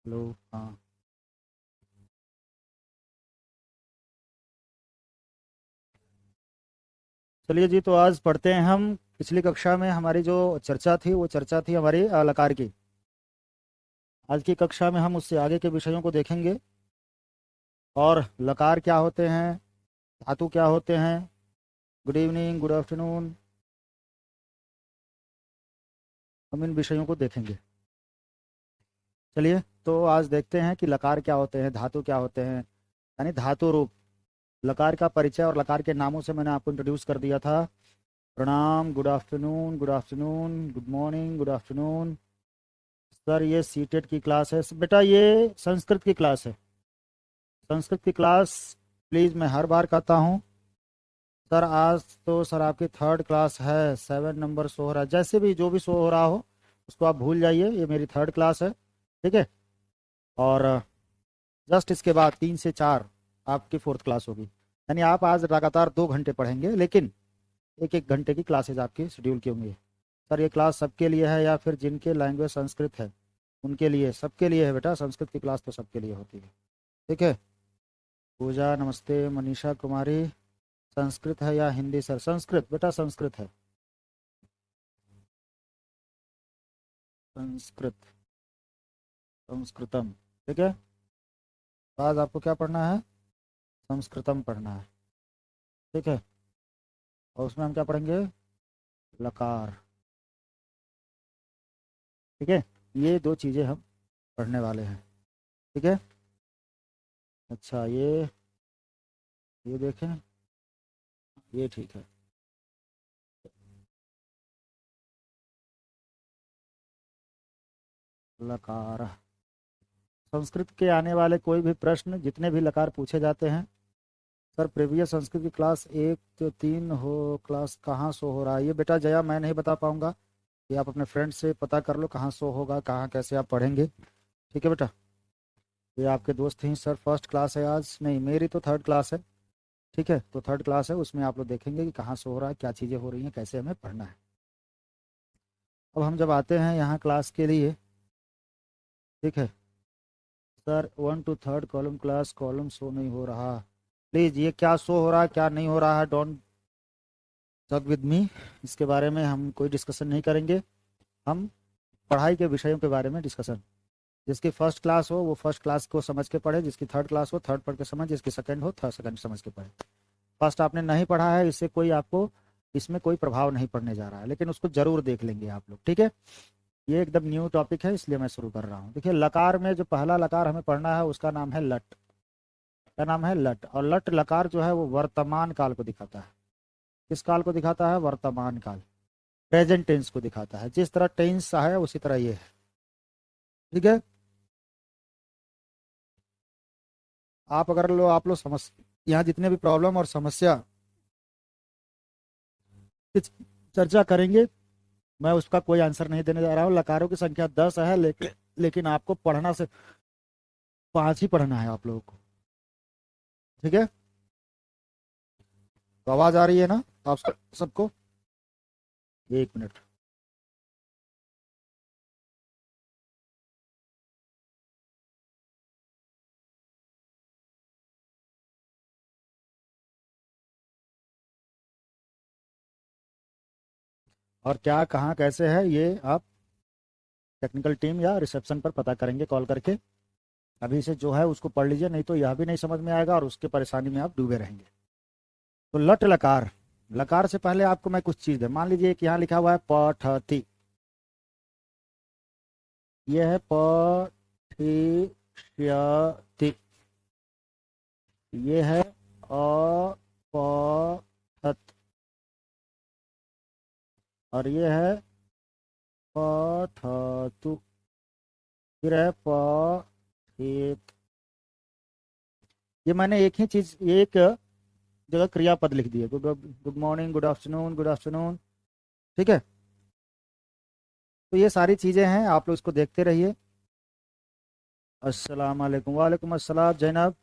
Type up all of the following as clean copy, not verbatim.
लो। हाँ, चलिए जी, तो आज पढ़ते हैं हम। पिछली कक्षा में हमारी जो चर्चा थी वो चर्चा थी हमारी लकार की। आज की कक्षा में हम उससे आगे के विषयों को देखेंगे और लकार क्या होते हैं, धातु क्या होते हैं। Good evening, good afternoon. हम इन विषयों को देखेंगे। चलिए, तो आज देखते हैं कि लकार क्या होते हैं, धातु क्या होते हैं, यानी धातु रूप। लकार का परिचय और लकार के नामों से मैंने आपको इंट्रोड्यूस कर दिया था। प्रणाम, good afternoon, good afternoon, good morning, good afternoon. Sir, ये सीटेट की क्लास है बेटा, ये संस्कृत की क्लास है। संस्कृत की क्लास प्लीज़, मैं हर बार कहता हूँ। सर, आज तो सर आपकी थर्ड क्लास है, 7 नंबर शो हो रहा है। जैसे भी जो भी शो हो रहा हो उसको आप भूल जाइए, ये मेरी थर्ड क्लास है। ठीक है। और जस्ट इसके बाद 3 से 4 आपकी फोर्थ क्लास होगी। यानी आप आज लगातार 2 घंटे पढ़ेंगे, लेकिन 1-1 घंटे की क्लासेज आपकी शेड्यूल की होंगी। सर, ये क्लास सबके लिए है या फिर जिनके लैंग्वेज संस्कृत है उनके लिए? सबके लिए है बेटा, संस्कृत की क्लास तो सबके लिए होती है। ठीक है। पूजा नमस्ते, मनीषा कुमारी। संस्कृत है या हिंदी? सर संस्कृत बेटा, संस्कृत है। संस्कृत, संस्कृतम। ठीक है। आज आपको क्या पढ़ना है? संस्कृतम पढ़ना है। ठीक है। और उसमें हम क्या पढ़ेंगे? लकार। ठीक है। ये 2 चीज़ें हम पढ़ने वाले हैं। ठीक है। अच्छा, ये देखें, ये ठीक है। लकार। संस्कृत के आने वाले कोई भी प्रश्न, जितने भी लकार पूछे जाते हैं। सर, प्रीवियस संस्कृत की क्लास 1 से 3 हो, क्लास कहाँ शो हो रहा है? ये बेटा जया, मैं नहीं बता पाऊंगा। ये आप अपने फ्रेंड से पता कर लो कहाँ शो होगा, कहाँ कैसे आप पढ़ेंगे। ठीक है बेटा। ये आपके दोस्त हैं सर, फर्स्ट क्लास है आज। नहीं, मेरी तो थर्ड क्लास है। ठीक है, तो थर्ड क्लास है, उसमें आप लोग देखेंगे कि कहाँ शो हो रहा है, क्या चीज़ें हो रही हैं, कैसे हमें पढ़ना है। अब हम जब आते हैं यहाँ क्लास के लिए। ठीक है। Sir, 1 to 3 column class, column show नहीं हो रहा। प्लीज़, ये क्या शो हो रहा है क्या नहीं हो रहा है, डोंट टॉक विद मी। इसके बारे में हम कोई डिस्कशन नहीं करेंगे। हम पढ़ाई के विषयों के बारे में डिस्कशन। जिसकी फर्स्ट क्लास हो वो फर्स्ट क्लास को समझ के पढ़े, जिसकी थर्ड क्लास हो थर्ड पढ़ के समझ, जिसकी सेकंड हो थर्ड सेकंड समझ के पढ़े। फर्स्ट आपने नहीं पढ़ा है, इससे कोई आपको इसमें कोई प्रभाव नहीं पड़ने जा रहा है, लेकिन उसको जरूर देख लेंगे आप लोग। ठीक है। ये एकदम न्यू टॉपिक है, इसलिए मैं शुरू कर रहा हूँ। देखिए, लकार में जो पहला लकार हमें पढ़ना है उसका नाम है लट। क्या नाम है? लट। और लट लकार जो है वो वर्तमान काल को दिखाता है। किस काल को दिखाता है? वर्तमान काल, प्रेजेंट टेंस को दिखाता है। जिस तरह टेंस है उसी तरह ये है। ठीक है। आप लोग समझ, यहाँ जितने भी प्रॉब्लम और समस्या की चर्चा करेंगे, मैं उसका कोई आंसर नहीं देने जा रहा हूँ। लकारों की संख्या 10 है, लेकिन आपको पढ़ना से 5 ही पढ़ना है आप लोगों को। ठीक है। तो आवाज आ रही है ना आप सबको? 1 मिनट। और क्या, कहाँ, कैसे है, ये आप टेक्निकल टीम या रिसेप्शन पर पता करेंगे कॉल करके। अभी से जो है उसको पढ़ लीजिए, नहीं तो यह भी नहीं समझ में आएगा और उसके परेशानी में आप डूबे रहेंगे। तो लट लकार। लकार से पहले आपको मैं कुछ चीज़ है, मान लीजिए कि यहाँ लिखा हुआ है पठति। यह है पठिष्यति। ये है अपठत। और ये है पठतु। फिर है पठेत। ये मैंने एक ही चीज, एक जगह क्रियापद लिख दिए। Good good morning, good afternoon, good afternoon. ठीक है। तो ये सारी चीजें हैं, आप लोग इसको देखते रहिए। अस्सलाम वालेकुम। वालेकुम अस्सलाम जैनब।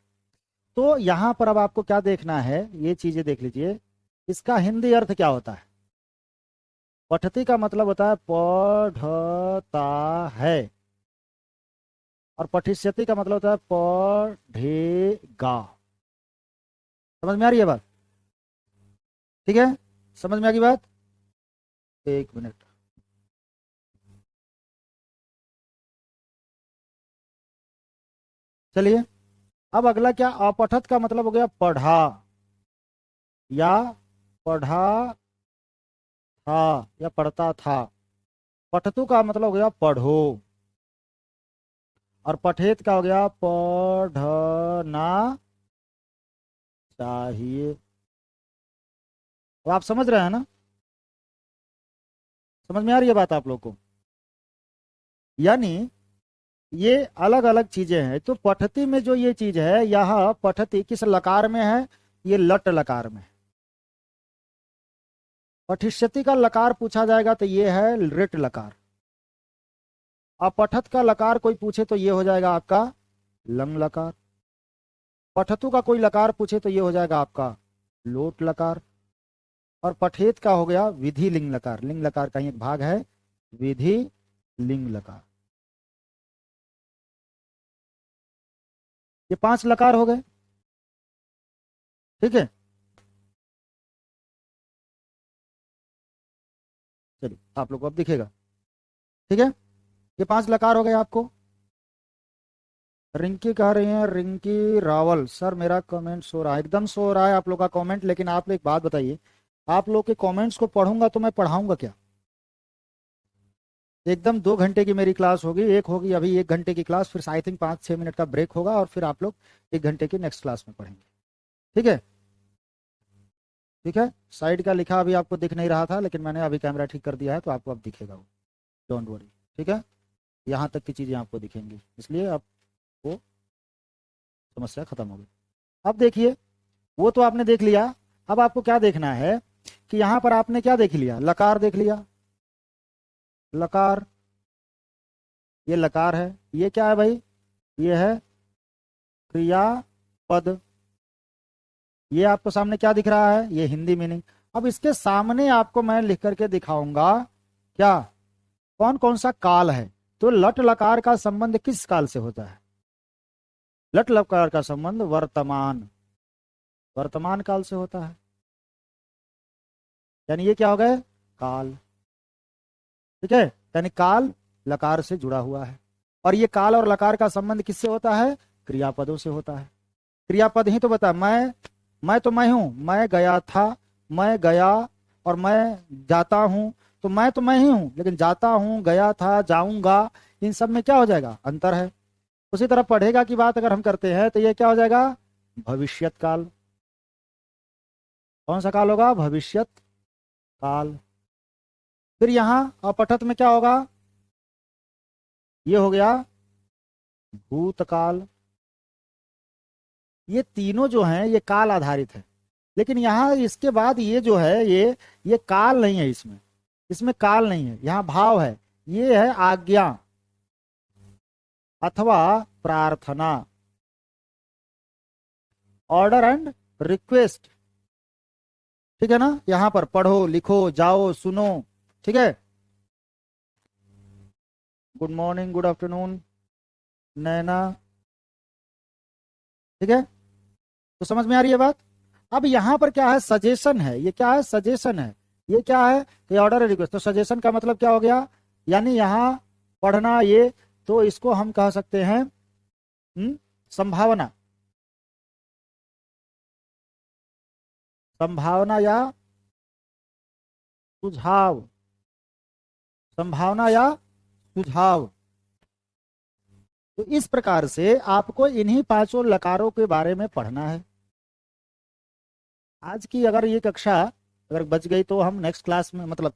तो यहाँ पर अब आपको क्या देखना है, ये चीजें देख लीजिए। इसका हिंदी अर्थ क्या होता है? पठती का मतलब होता है पढ़ता है। और पठिष्यति का मतलब होता है पढ़ेगा। समझ में आ रही है बात? ठीक है, समझ में आ गई बात? एक मिनट। चलिए, अब अगला क्या, अपठत का मतलब हो गया पढ़ा या पढ़ा था या पढ़ता था। पठतु का मतलब हो गया पढ़ो, और पठेत का हो गया पढ़ना चाहिए। तो आप समझ रहे हैं ना? समझ में आ रही है बात आप लोग को? यानी ये अलग अलग चीजें हैं। तो पठती में जो ये चीज है, यह पठती किस लकार में है? ये लट लकार में। पठिष्यति का लकार पूछा जाएगा तो ये है रिट लकार। अपठत का लकार कोई पूछे तो ये हो जाएगा आपका लंग लकार। पठतु का कोई लकार पूछे तो ये हो जाएगा आपका लोट लकार। और पठेत का हो गया विधि लिंग लकार। लिंग लकार का ही एक भाग है विधि लिंग लकार। ये 5 लकार हो गए। ठीक है, चलिए आप लोग को अब दिखेगा। ठीक है, ये 5 लकार हो गए आपको। रिंकी कह रही है, रिंकी रावल, सर मेरा कमेंट सो रहा है। एकदम सो रहा है आप लोग का कमेंट। लेकिन आप लोग एक बात बताइए, आप लोग के कमेंट्स को पढ़ूंगा तो मैं पढ़ाऊंगा क्या? एकदम 2 घंटे की मेरी क्लास होगी, एक होगी अभी 1 घंटे की क्लास, फिर आई थिंक 5-6 मिनट का ब्रेक होगा, और फिर आप लोग 1 घंटे की नेक्स्ट क्लास में पढ़ेंगे। ठीक है, ठीक है। साइड का लिखा अभी आपको दिख नहीं रहा था, लेकिन मैंने अभी कैमरा ठीक कर दिया है तो आपको अब दिखेगा वो। डोंट वरी, ठीक है। यहाँ तक की चीज़ें आपको दिखेंगी, इसलिए आपको समस्या खत्म हो गई। अब देखिए, वो तो आपने देख लिया। अब आपको क्या देखना है कि यहाँ पर आपने क्या देख लिया? लकार देख लिया। लकार, ये लकार है। ये क्या है भाई? ये है क्रियापद। ये आपको सामने क्या दिख रहा है? ये हिंदी मीनिंग। अब इसके सामने आपको मैं लिख करके दिखाऊंगा क्या, कौन कौन सा काल है। तो लट लकार का संबंध किस काल से होता है? लट लकार का संबंध वर्तमान, वर्तमान काल से होता है। यानी ये क्या हो गए? काल। ठीक है, यानी काल लकार से जुड़ा हुआ है। और ये काल और लकार का संबंध किससे होता है? क्रियापदों से होता है। क्रियापद ही तो बता, मैं तो मैं हूं, मैं गया था, मैं गया, और मैं जाता हूं। तो मैं तो मैं ही हूं, लेकिन जाता हूं, गया था, जाऊंगा, इन सब में क्या हो जाएगा? अंतर है। उसी तरह पढ़ेगा की बात अगर हम करते हैं तो ये क्या हो जाएगा? भविष्यत काल। कौन सा काल होगा? भविष्यत काल। फिर यहां अपठत में क्या होगा? ये हो गया भूतकाल। ये तीनों जो हैं ये काल आधारित है। लेकिन यहाँ इसके बाद ये जो है ये काल नहीं है। इसमें इसमें काल नहीं है, यहाँ भाव है। ये है आज्ञा अथवा प्रार्थना, ऑर्डर एंड रिक्वेस्ट। ठीक है ना? यहाँ पर पढ़ो, लिखो, जाओ, सुनो। ठीक है। गुड मॉर्निंग, गुड आफ्टरनून नैना। ठीक है, तो समझ में आ रही है बात? अब यहाँ पर क्या है? सजेशन है। ये क्या है? सजेशन है। ये क्या है? ये ऑर्डर है, रिक्वेस्ट। तो सजेशन का मतलब क्या हो गया? यानी यहाँ पढ़ना, ये तो इसको हम कह सकते हैं संभावना। संभावना या सुझाव। संभावना या सुझाव। तो इस प्रकार से आपको इन्हीं 5 लकारों के बारे में पढ़ना है। आज की अगर ये कक्षा अगर बच गई तो हम नेक्स्ट क्लास में, मतलब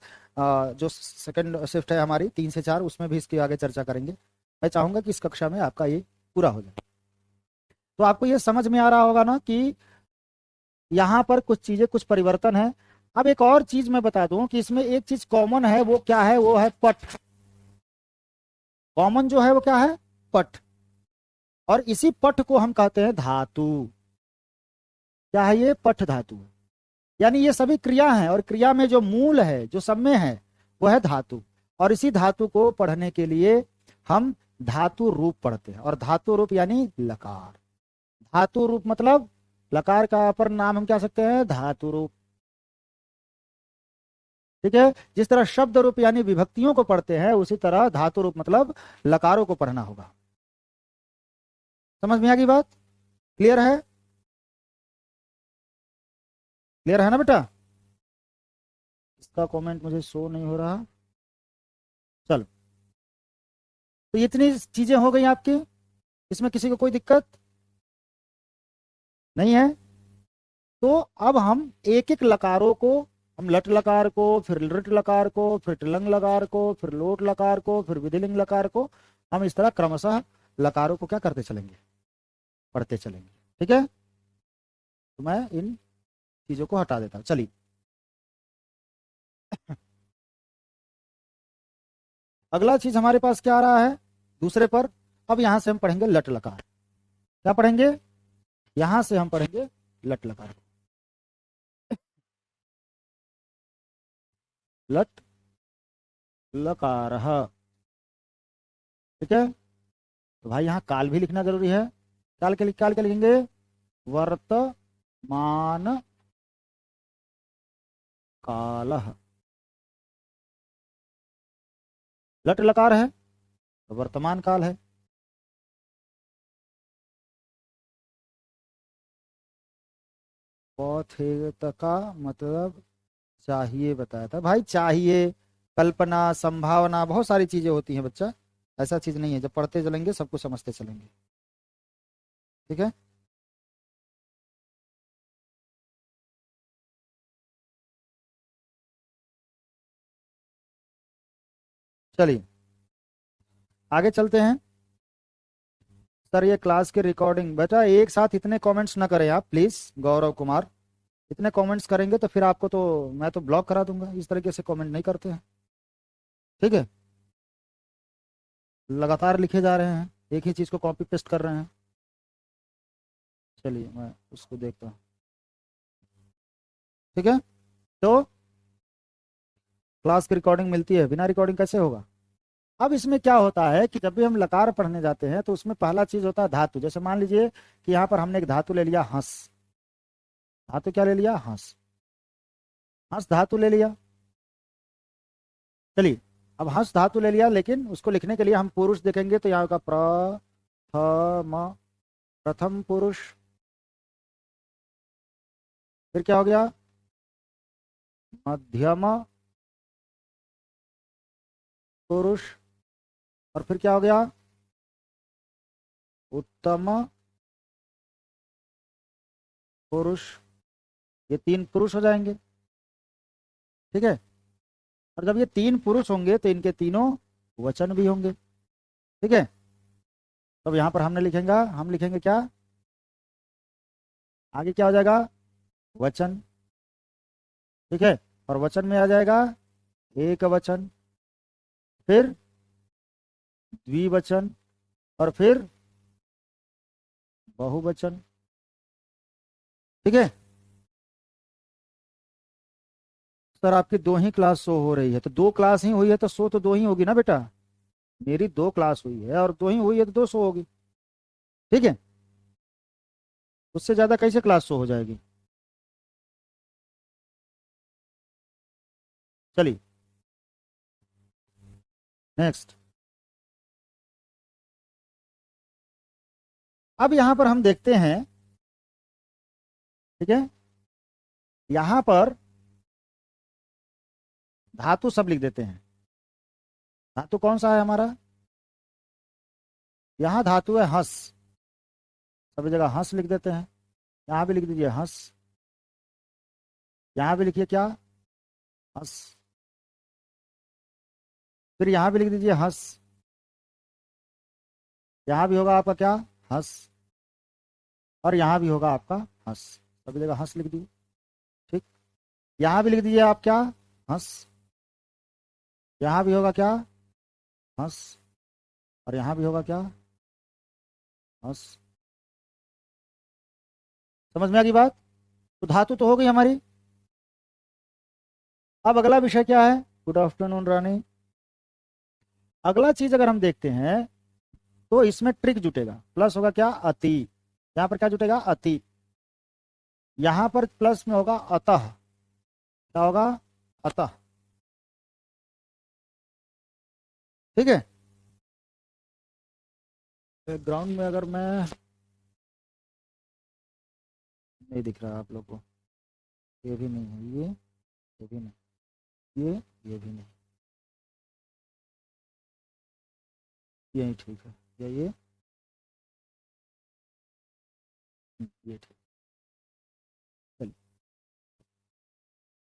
जो सेकंड शिफ्ट है हमारी 3 से 4, उसमें भी इसकी आगे चर्चा करेंगे। मैं चाहूंगा कि इस कक्षा में आपका ये पूरा हो जाए। तो आपको ये समझ में आ रहा होगा ना कि यहाँ पर कुछ चीजें, कुछ परिवर्तन है। अब एक और चीज मैं बता दूं कि इसमें एक चीज कॉमन है। वो क्या है? वो है पठ। कॉमन जो है वो क्या है? पठ। और इसी पठ को हम कहते हैं धातु। क्या है ये? पठ धातु। यानी ये सभी क्रिया हैं, और क्रिया में जो मूल है, जो सब में है, वो है धातु। और इसी धातु को पढ़ने के लिए हम धातु रूप पढ़ते हैं, और धातु रूप यानी लकार। धातु रूप मतलब लकार का अपर नाम हम क्या सकते हैं, धातु रूप। ठीक है, जिस तरह शब्द रूप यानी विभक्तियों को पढ़ते हैं, उसी तरह धातु रूप मतलब लकारों को पढ़ना होगा। समझ में आ गई बात? क्लियर है? क्लियर है ना बेटा? इसका कमेंट मुझे शो नहीं हो रहा। चलो, तो इतनी चीजें हो गई आपकी, इसमें किसी को कोई दिक्कत नहीं है? तो अब हम एक एक लकारों को, हम लट लकार को, फिर लृट लकार को, फिर टिलंग लकार को, फिर लोट लकार को, फिर विधिलिंग लकार को, हम इस तरह क्रमशः लकारों को क्या करते चलेंगे, पढ़ते चलेंगे। ठीक है, तो मैं इन चीजों को हटा देता हूं। चलिए, अगला चीज हमारे पास क्या आ रहा है दूसरे पर। अब यहां से हम पढ़ेंगे लट लकार। क्या पढ़ेंगे? यहां से हम पढ़ेंगे लट लकार। लट लकार, ठीक है। तो भाई यहाँ काल भी लिखना जरूरी है। काल के लिखेंगे, वर्तमान काल। लट लकार है तो वर्तमान काल है। पौथेत का मतलब चाहिए बताया था भाई। चाहिए, कल्पना, संभावना, बहुत सारी चीजें होती हैं बच्चा। ऐसा चीज नहीं है, जब पढ़ते चलेंगे सब कुछ समझते चलेंगे। ठीक है, चलिए आगे चलते हैं। सर ये क्लास की रिकॉर्डिंग, बेटा एक साथ इतने कमेंट्स ना करें आप प्लीज, गौरव कुमार। इतने कमेंट्स करेंगे तो फिर आपको तो मैं तो ब्लॉक करा दूंगा। इस तरीके से कमेंट नहीं करते हैं। ठीक है, लगातार लिखे जा रहे हैं, एक ही चीज को कॉपी पेस्ट कर रहे हैं। चलिए मैं उसको देखता हूँ। ठीक है, तो क्लास की रिकॉर्डिंग मिलती है, बिना रिकॉर्डिंग कैसे होगा? अब इसमें क्या होता है कि जब भी हम लकार पढ़ने जाते हैं तो उसमें पहला चीज होता है धातु। जैसे मान लीजिए कि यहाँ पर हमने एक धातु ले लिया हंस। धातु क्या ले लिया? हंस। हंस धातु ले लिया। चलिए, अब हंस धातु ले लिया, लेकिन उसको लिखने के लिए हम पुरुष देखेंगे तो यहाँ का प्रथम, प्रथम पुरुष। फिर क्या हो गया? मध्यम पुरुष। और फिर क्या हो गया? उत्तम पुरुष। ये तीन पुरुष हो जाएंगे। ठीक है, और जब ये तीन पुरुष होंगे तो इनके तीनों वचन भी होंगे। ठीक है, तब यहाँ पर हमने लिखेंगे, हम लिखेंगे क्या आगे, क्या हो जाएगा? वचन। ठीक है, और वचन में आ जाएगा एक वचन, फिर द्विवचन, और फिर बहुवचन। ठीक है, सर आपकी दो ही क्लास शो हो रही है, तो दो क्लास ही हुई है तो शो तो दो ही होगी ना बेटा। मेरी दो क्लास हुई है और दो ही हुई है तो दो शो होगी। ठीक है, उससे ज्यादा कैसे क्लास शो हो जाएगी? चलिए नेक्स्ट। अब यहां पर हम देखते हैं, ठीक है, यहां पर धातु सब लिख देते हैं। धातु कौन सा है हमारा? यहां धातु है हंस, सभी जगह हंस लिख देते हैं। यहां भी लिख दीजिए हंस। यहां भी लिखिए क्या? हंस। फिर यहां भी लिख दीजिए हंस। यहां भी होगा आपका क्या? हंस। और यहां भी होगा आपका हंस। सभी जगह हंस लिख दिए। ठीक, यहां भी लिख दीजिए आप क्या? हंस। यहां भी होगा क्या? हंस। और यहां भी होगा क्या? हंस। समझ में आ गई बात? तो धातु तो हो गई हमारी। अब अगला विषय क्या है? गुड आफ्टरनून रानी। अगला चीज अगर हम देखते हैं तो इसमें ट्रिक जुटेगा, प्लस होगा क्या, अति। यहाँ पर क्या जुटेगा, अति। यहाँ पर प्लस में होगा अतः, क्या होगा, अतः। ठीक है। बैकग्राउंड में अगर मैं, नहीं दिख रहा आप लोग को, ये भी नहीं है, ये भी नहीं, ये भी नहीं, यही ठीक है, या ये ठीक। चलिए,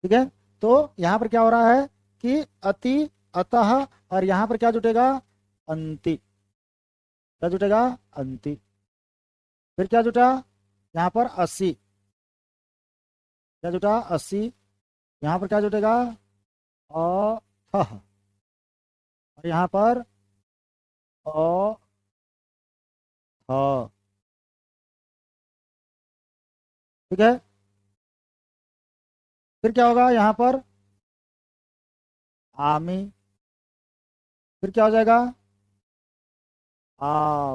ठीक है। तो यहाँ पर क्या हो रहा है कि अति, अतः, और यहाँ पर क्या जुटेगा, अंति। क्या जुटेगा, अंति। फिर क्या जुटा, यहाँ पर 80, क्या जुटा, 80। यहाँ पर क्या जुटेगा, अथः, और यहाँ पर अ थ। ठीक है। फिर क्या होगा यहाँ पर, आमी। फिर क्या हो जाएगा, आ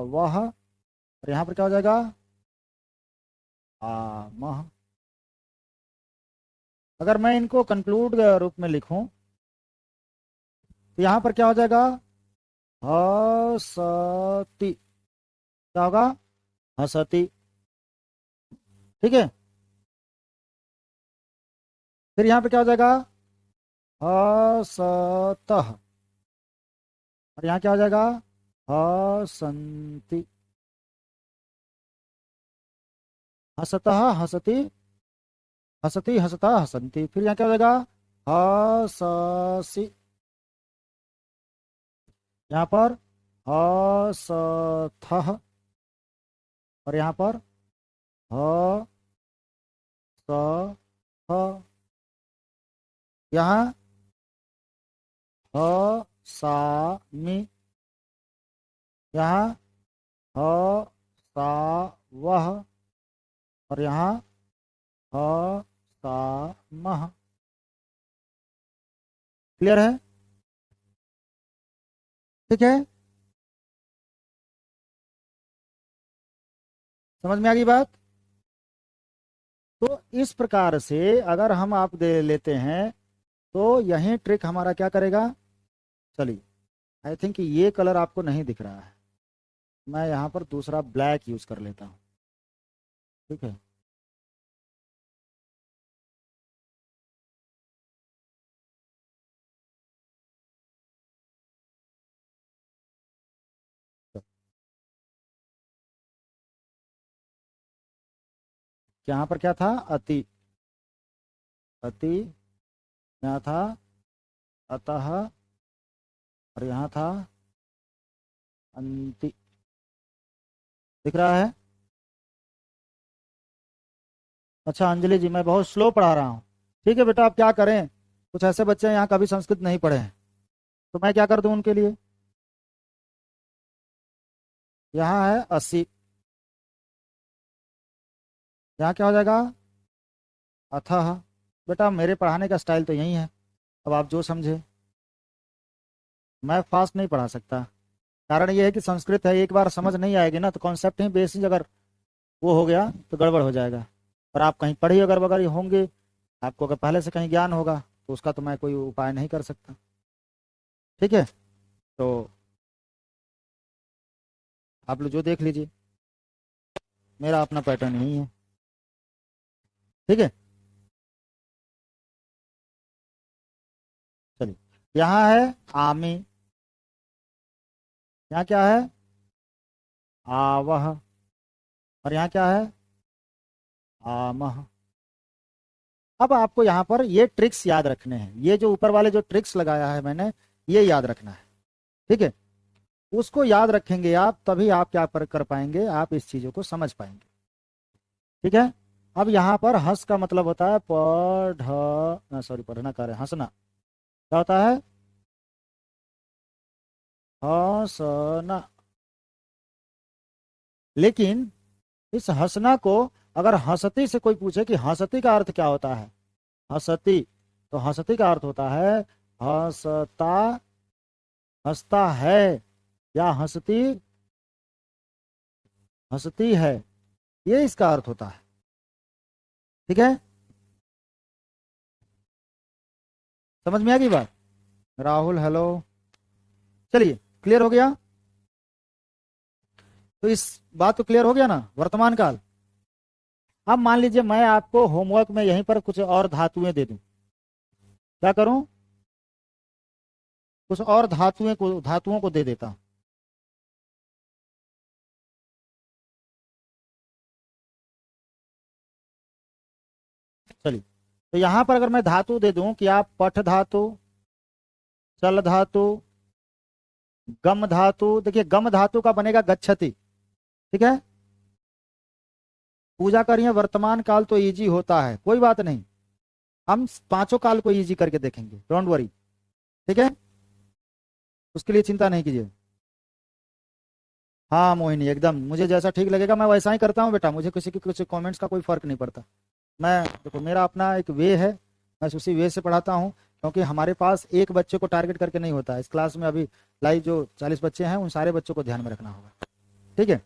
वह, और यहाँ पर क्या हो जाएगा, आमह। अगर मैं इनको कंक्लूड रूप में लिखूं तो यहाँ पर क्या हो जाएगा, हसती। क्या होगा, हसती। ठीक है। फिर यहाँ पे क्या हो जाएगा, हसतः, और यहाँ क्या हो जाएगा, हसंती। हसतः, हसती, हसती, हसता, हसंती। फिर यहाँ क्या हो जाएगा, हससी। यहाँ पर हसथः, और यहाँ पर ह स ह। यहाँ ह सा मी। यहाँ ह सा वह, और यहाँ ह सा मह। क्लियर है। ठीक है, समझ में आ गई बात। तो इस प्रकार से अगर हम आप दे लेते हैं तो यही ट्रिक हमारा क्या करेगा। चलिए, आई थिंक ये कलर आपको नहीं दिख रहा है, मैं यहाँ पर दूसरा ब्लैक यूज कर लेता हूँ। ठीक है। यहाँ पर क्या था, अति, अति। यहाँ था अतः, और यहाँ था अंति। दिख रहा है। अच्छा अंजलि जी, मैं बहुत स्लो पढ़ा रहा हूँ। ठीक है बेटा, आप क्या करें, कुछ ऐसे बच्चे हैं यहाँ कभी संस्कृत नहीं पढ़े हैं, तो मैं क्या कर दूं उनके लिए। यहाँ है 80, यहाँ क्या हो जाएगा, अथः। बेटा मेरे पढ़ाने का स्टाइल तो यही है, अब आप जो समझे। मैं फास्ट नहीं पढ़ा सकता, कारण ये है कि संस्कृत है, एक बार समझ नहीं आएगी ना तो कॉन्सेप्ट ही बेसिक अगर वो हो गया तो गड़बड़ हो जाएगा। और आप कहीं पढ़ी अगर वगैरह होंगे, आपको अगर पहले से कहीं ज्ञान होगा तो उसका तो मैं कोई उपाय नहीं कर सकता। ठीक है। तो आप लोग जो देख लीजिए, मेरा अपना पैटर्न यही है। ठीक है। चलिए, यहाँ है आमी। यहाँ क्या है, आवह, और यहाँ क्या है, आमह। अब आपको यहाँ पर ये ट्रिक्स याद रखने हैं, ये जो ऊपर वाले जो ट्रिक्स लगाया है मैंने, ये याद रखना है। ठीक है। उसको याद रखेंगे आप, तभी आप क्या कर पाएंगे, आप इस चीजों को समझ पाएंगे। ठीक है। अब यहाँ पर हंस का मतलब होता है पढ़, सॉरी पढ़ना कह रहे हैं, हंसना। क्या होता है, हंसना। लेकिन इस हंसना को अगर हंसती से कोई पूछे कि हंसती का अर्थ क्या होता है, हंसती, तो हंसती का अर्थ होता है हंसता, हंसता है, या हंसती हंसती है, ये इसका अर्थ होता है। ठीक है, समझ में आ गई बात? राहुल हेलो, चलिए क्लियर हो गया। तो इस बात तो क्लियर हो गया ना, वर्तमान काल। अब मान लीजिए मैं आपको होमवर्क में यहीं पर कुछ और धातुएं दे दूं, क्या करूं? कुछ और धातुओं को दे देता हूं। चलिए, तो यहां पर अगर मैं धातु दे दूं कि आप पठ धातु, चल धातु, गम धातु, देखिए गम धातु का बनेगा गच्छति। ठीक है, पूजा करिए वर्तमान काल तो इजी होता है, कोई बात नहीं, हम पांचों काल को इजी करके देखेंगे, डोंट वरी। ठीक है, उसके लिए चिंता नहीं कीजिए। हाँ मोहिनी, एकदम मुझे जैसा ठीक लगेगा मैं वैसा ही करता हूँ बेटा, मुझे किसी की कुछ कमेंट्स का कोई फर्क नहीं पड़ता। मैं देखो मेरा अपना एक वे है, मैं उसी वे से पढ़ाता हूँ, क्योंकि हमारे पास एक बच्चे को टारगेट करके नहीं होता है। इस क्लास में अभी लाइव जो 40 बच्चे हैं उन सारे बच्चों को ध्यान में रखना होगा। ठीक है,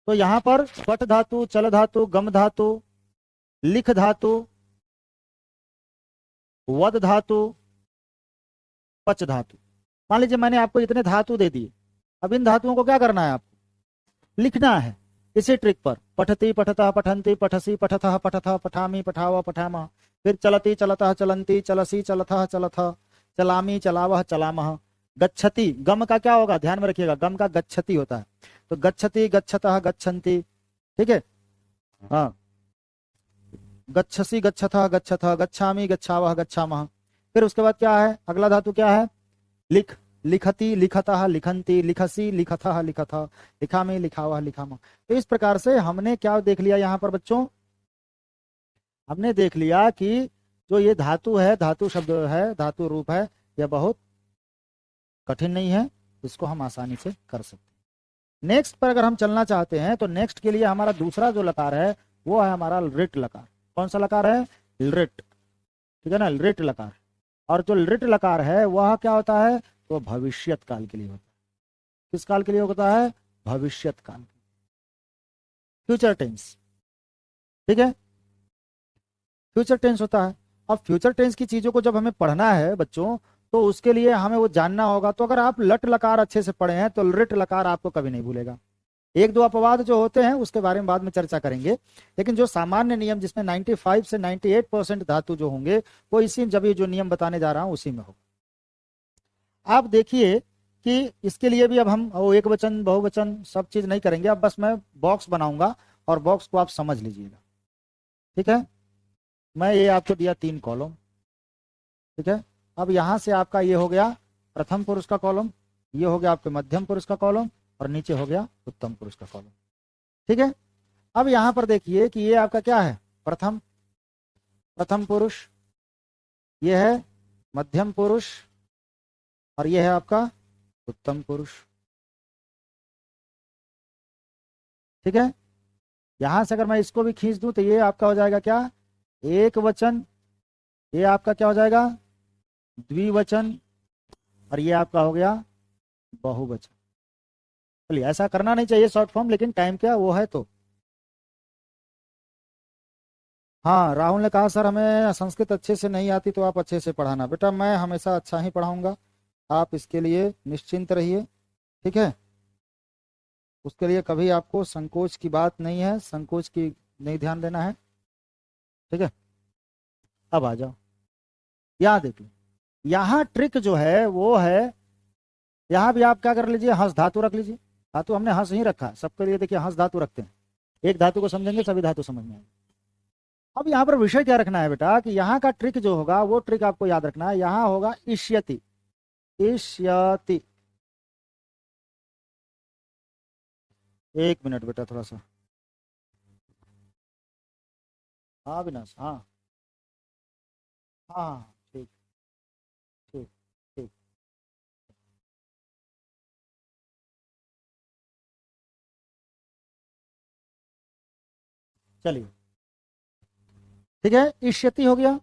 तो यहाँ पर पट धातु, चल धातु, गम धातु, लिख धातु, वद धातु, पच धातु, मान लीजिए मैंने आपको इतने धातु दे दिए। अब इन धातुओं को क्या करना है, आपको लिखना है इसी ट्रिक पर। पठती पठता पठंती पठसी पठतः पठथ पठामी पठाव पठामः, फिर चलती चलतः चलंती चलसी चलथः चलथ, चलामी चलावह चलामः। गच्छति, गम का क्या होगा, ध्यान में रखिएगा, गम का गच्छति होता है, तो गच्छति गच्छतः गच्छन्ति। ठीक है, हाँ, गच्छसी गच्छथः गच्छथ, गच्छामी गच्छावह गच्छामः। फिर उसके बाद क्या है, अगला धातु क्या है, लिख, लिखती लिखतः लिखंती, लिखसी लिखथः लिखथ, लिखामी लिखावह लिखामः। तो इस प्रकार से हमने क्या देख लिया यहाँ पर बच्चों, हमने देख लिया कि जो ये धातु है, धातु शब्द है, धातु रूप है, यह बहुत कठिन नहीं है, इसको हम आसानी से कर सकते हैं। नेक्स्ट पर अगर हम चलना चाहते हैं तो नेक्स्ट के लिए हमारा दूसरा जो लकार है वो है हमारा लृट लकार। कौन सा लकार है, लृट। ठीक है ना, लृट लकार। और जो लृट लकार है वह क्या होता है, तो भविष्यत काल के लिए होता है। किस काल के लिए होता है, भविष्यत काल, फ्यूचर टेंस। ठीक है, फ्यूचर टेंस होता है। अब फ्यूचर टेंस की चीजों को जब हमें पढ़ना है बच्चों, तो उसके लिए हमें वो जानना होगा। तो अगर आप लट लकार अच्छे से पढ़े हैं तो लृट लकार आपको कभी नहीं भूलेगा। एक दो अपवाद जो होते हैं उसके बारे में बाद में चर्चा करेंगे, लेकिन जो सामान्य नियम जिसमें 95 से 98% धातु जो होंगे वो इसी, जब ये जो नियम बताने जा रहा हूं उसी में होगा। आप देखिए कि इसके लिए भी अब हम वो एक वचन बहुवचन सब चीज नहीं करेंगे, अब बस मैं बॉक्स बनाऊंगा और बॉक्स को आप समझ लीजिएगा। ठीक है, मैं ये आपको दिया 3 कॉलम। ठीक है, अब यहां से आपका ये हो गया प्रथम पुरुष का कॉलम, ये हो गया आपके मध्यम पुरुष का कॉलम, और नीचे हो गया उत्तम पुरुष का कॉलम। ठीक है, अब यहां पर देखिए कि ये आपका क्या है, प्रथम प्रथम पुरुष, ये है मध्यम पुरुष, और ये है आपका उत्तम पुरुष। ठीक है, यहां से अगर मैं इसको भी खींच दूं तो ये आपका हो जाएगा क्या, एक वचन, ये आपका क्या हो जाएगा, द्विवचन, और ये आपका हो गया बहुवचन। चलिए, ऐसा करना नहीं चाहिए शॉर्ट फॉर्म, लेकिन टाइम क्या वो है तो। हाँ, राहुल ने कहा सर हमें संस्कृत अच्छे से नहीं आती तो आप अच्छे से पढ़ाना। बेटा मैं हमेशा अच्छा ही पढ़ाऊंगा, आप इसके लिए निश्चिंत रहिए। ठीक है, उसके लिए कभी आपको संकोच की बात नहीं है, संकोच की नहीं ध्यान देना है। ठीक है, अब आ जाओ, यहाँ देखिए, यहाँ ट्रिक जो है वो है, यहाँ भी आप क्या कर लीजिए, हंस धातु रख लीजिए। धातु हमने हंस ही रखा है सबके लिए, देखिए हंस धातु रखते हैं, एक धातु को समझेंगे सभी धातु समझ में आएंगे। अब यहाँ पर विषय क्या रखना है बेटा, कि यहाँ का ट्रिक जो होगा वो ट्रिक आपको याद रखना है। यहाँ होगा इष्यति, इष्यति। एक मिनट बेटा थोड़ा सा, हाँ विनाश, हाँ हाँ, ठीक ठीक ठीक। चलिए, ठीक है, इष्यति हो गया।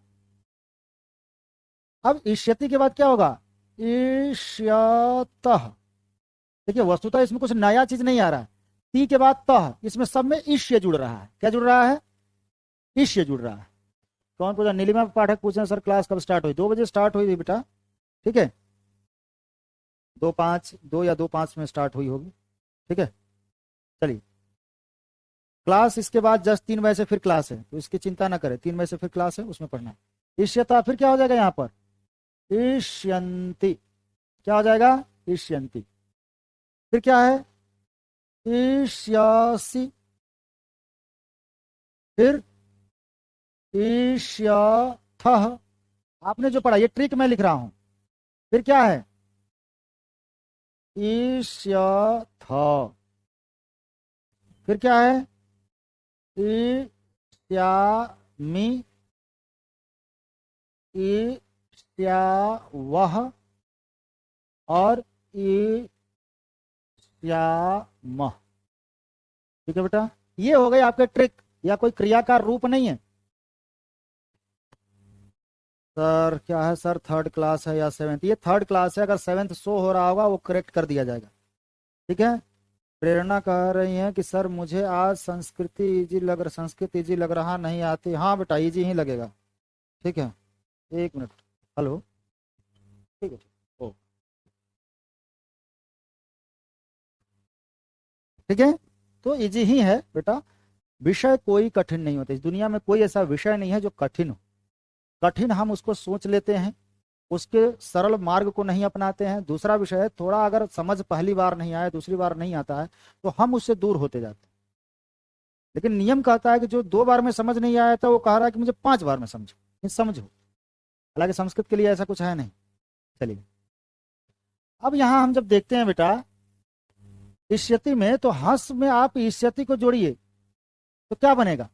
अब इष्यति के बाद क्या होगा, इष्यतः। देखिए वस्तुतः इसमें कुछ नया चीज नहीं आ रहा है, ती के बाद तह, इसमें सब में ईश्य जुड़ रहा है। क्या जुड़ रहा है? ईश्य जुड़ रहा है। कौन पूछा? नीलिमा पाठक पूछ रहे हैं, सर क्लास कब स्टार्ट हुई? 2 बजे स्टार्ट हुई थी बेटा, ठीक है, 2:05, 2 या 2:05 में स्टार्ट हुई होगी, ठीक है। चलिए, क्लास इसके बाद जस्ट 3 बजे से फिर क्लास है, तो इसकी चिंता ना करें, 3 बजे से फिर क्लास है, उसमें पढ़ना है। ईश्यता, फिर क्या हो जाएगा यहाँ पर? ईष्यंती। क्या हो जाएगा? ईष्यंती। फिर क्या है? ईष्यासी। फिर ईष्यथः। आपने जो पढ़ा, ये ट्रिक मैं लिख रहा हूं। फिर क्या है? ईष्यथ। फिर क्या है? ईष्यामि। ईष्यावः और ईष्यामः। ठीक है बेटा, ये हो गई आपके ट्रिक, या कोई क्रिया का रूप नहीं है। सर क्या है सर, 3rd क्लास है या 7th? ये 3rd क्लास है, अगर 7th शो हो रहा होगा वो करेक्ट कर दिया जाएगा, ठीक है। प्रेरणा कह रही है कि सर मुझे आज संस्कृत इजी लग रहा, नहीं आती। हाँ बेटा, इजी ही लगेगा, ठीक है। 1 मिनट, हेलो, ठीक है, ओ, ठीक है, तो इजी ही है बेटा। विषय कोई कठिन नहीं होता, इस दुनिया में कोई ऐसा विषय नहीं है जो कठिन हो। कठिन हम उसको सोच लेते हैं, उसके सरल मार्ग को नहीं अपनाते हैं। दूसरा विषय है, थोड़ा अगर समझ पहली बार नहीं आया, दूसरी बार नहीं आता है, तो हम उससे दूर होते जाते हैं। लेकिन नियम कहता है कि जो 2 बार में समझ नहीं आया था, वो कह रहा है कि मुझे 5 बार में समझो। हालांकि संस्कृत के लिए ऐसा कुछ है नहीं। चलिए, अब यहां हम जब देखते हैं बेटा इष्यति में, तो हंस में आप इष्यति को जोड़िए तो क्या बनेगा?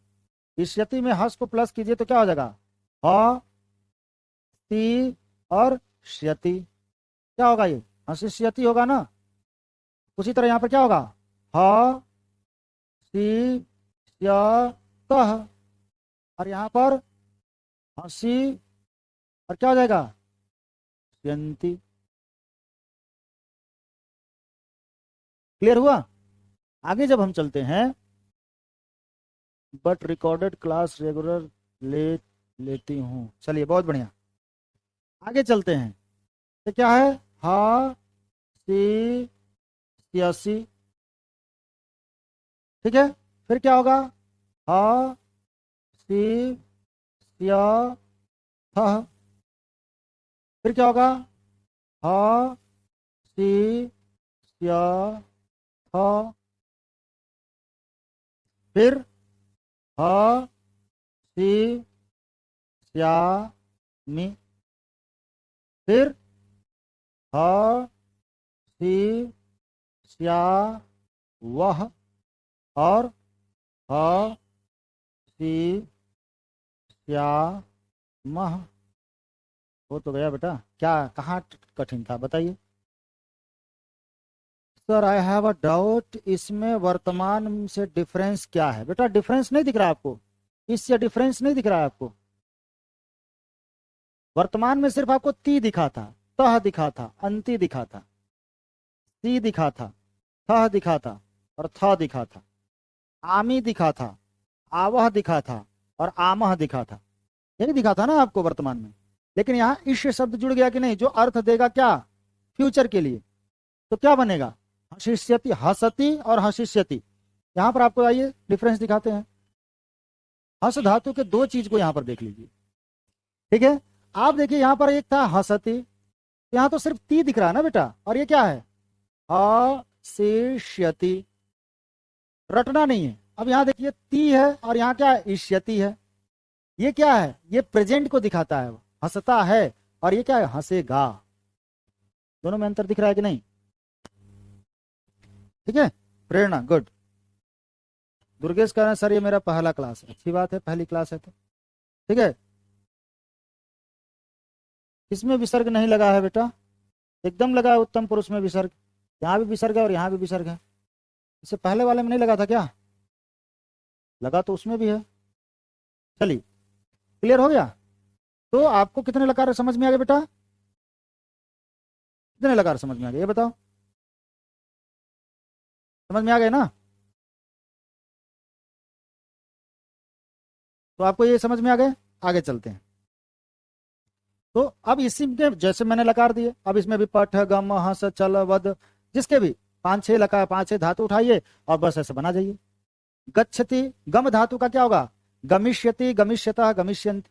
इष्यति में हंस को प्लस कीजिए तो क्या हो जाएगा? ह ती और श्यति। क्या होगा? ये हंसिष्यति होगा ना। उसी तरह यहां पर क्या होगा? ह सी तह, और यहां पर हंसी, और क्या हो जाएगा? यंती। क्लियर हुआ? आगे जब हम चलते हैं, बट रिकॉर्डेड क्लास रेगुलर लेती हूँ। चलिए, बहुत बढ़िया, आगे चलते हैं। तो क्या है? हा सी सियासी, ठीक है। फिर क्या होगा? हा सी सिया था। फिर क्या होगा? हा सी सिया था। फिर हा सी सिया मी। फिर हा सी सिया वह और हा सी सिया मह। हो तो गया बेटा। क्या, कहाँ कठिन था बताइए? Sir I have a doubt, इसमें वर्तमान से डिफरेंस क्या है? बेटा डिफरेंस नहीं दिख रहा आपको? इससे डिफरेंस नहीं दिख रहा है आपको? वर्तमान में सिर्फ आपको ती दिखा था, तह दिखा था, अंति दिखा था, सी दिखा था, थह दिखा था और थ दिखा था, आमी दिखा था, आवह दिखा था और आमह दिखा था। यही दिखा था ना आपको वर्तमान में। लेकिन यहाँ ईश शब्द जुड़ गया कि नहीं, जो अर्थ देगा क्या फ्यूचर के लिए। तो क्या बनेगा? हशिष्यति, हसती और हशिष्यति। यहां पर आपको आइए डिफरेंस दिखाते हैं। हस धातु के 2 चीज को यहां पर देख लीजिए, ठीक है। आप देखिए यहां पर एक था हसती, यहां तो सिर्फ ती दिख रहा है ना बेटा, और ये क्या है? हशिष्यति। रटना नहीं है। अब यहां देखिए ती है और यहां क्या है? इष्यति है। ये क्या है? ये प्रेजेंट को दिखाता है, हंसता है, और ये क्या है? हंसेगा। दोनों में अंतर दिख रहा है कि नहीं? ठीक है, प्रेरणा गुड। दुर्गेश कह रहे हैं सर ये मेरा पहला क्लास है। अच्छी बात है, पहली क्लास है तो ठीक है। इसमें विसर्ग नहीं लगा है बेटा, एकदम लगा है उत्तम पुरुष में विसर्ग। यहाँ भी विसर्ग है और यहाँ भी विसर्ग है। इससे पहले वाले में नहीं लगा था क्या? लगा तो उसमें भी है। चलिए, क्लियर हो गया? तो आपको कितने लकार समझ में आ गए बेटा? कितने लकार समझ में आ गए ये बताओ? समझ में आ गए ना? तो आपको ये समझ में आ गए, आगे चलते हैं। तो अब इसी के जैसे मैंने लकार दिए, अब इसमें भी पठ गम हंस चल वद, जिसके भी 5-6 लकार 5-6 धातु उठाइए और बस ऐसे बना जाइए। गच्छति, गम धातु का क्या होगा? गमिष्यति, गमिष्यतः, गमिष्यन्ति।